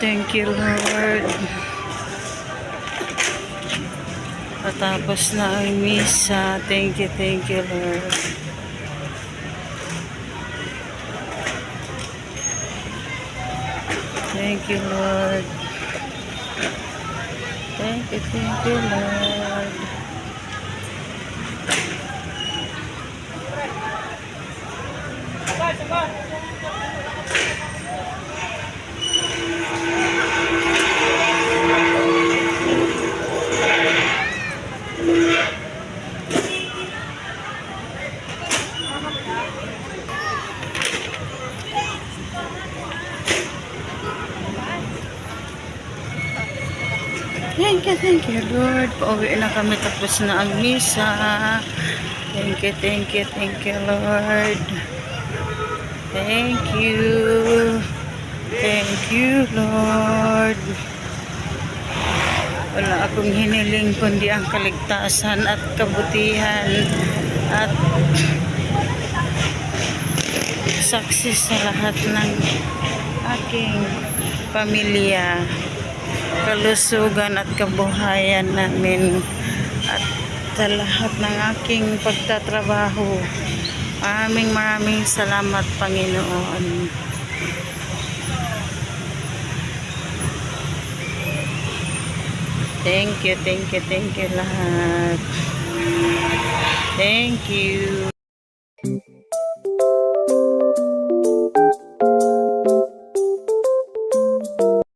Thank you, Lord. Patapos na ang misa. Thank you, Lord. Thank you, Lord. Thank you, Lord. Thank you, Lord. Pauwi na kami tapos na ang misa. Thank you, Lord. Thank you, Lord. Wala akong hiniling kundi ang kaligtasan at kabutihan at success sa lahat ng aking pamilya, kalusugan at kabuhayan namin at sa lahat ng aking pagtatrabaho. Maraming salamat, Panginoon. Thank you lahat. Thank you.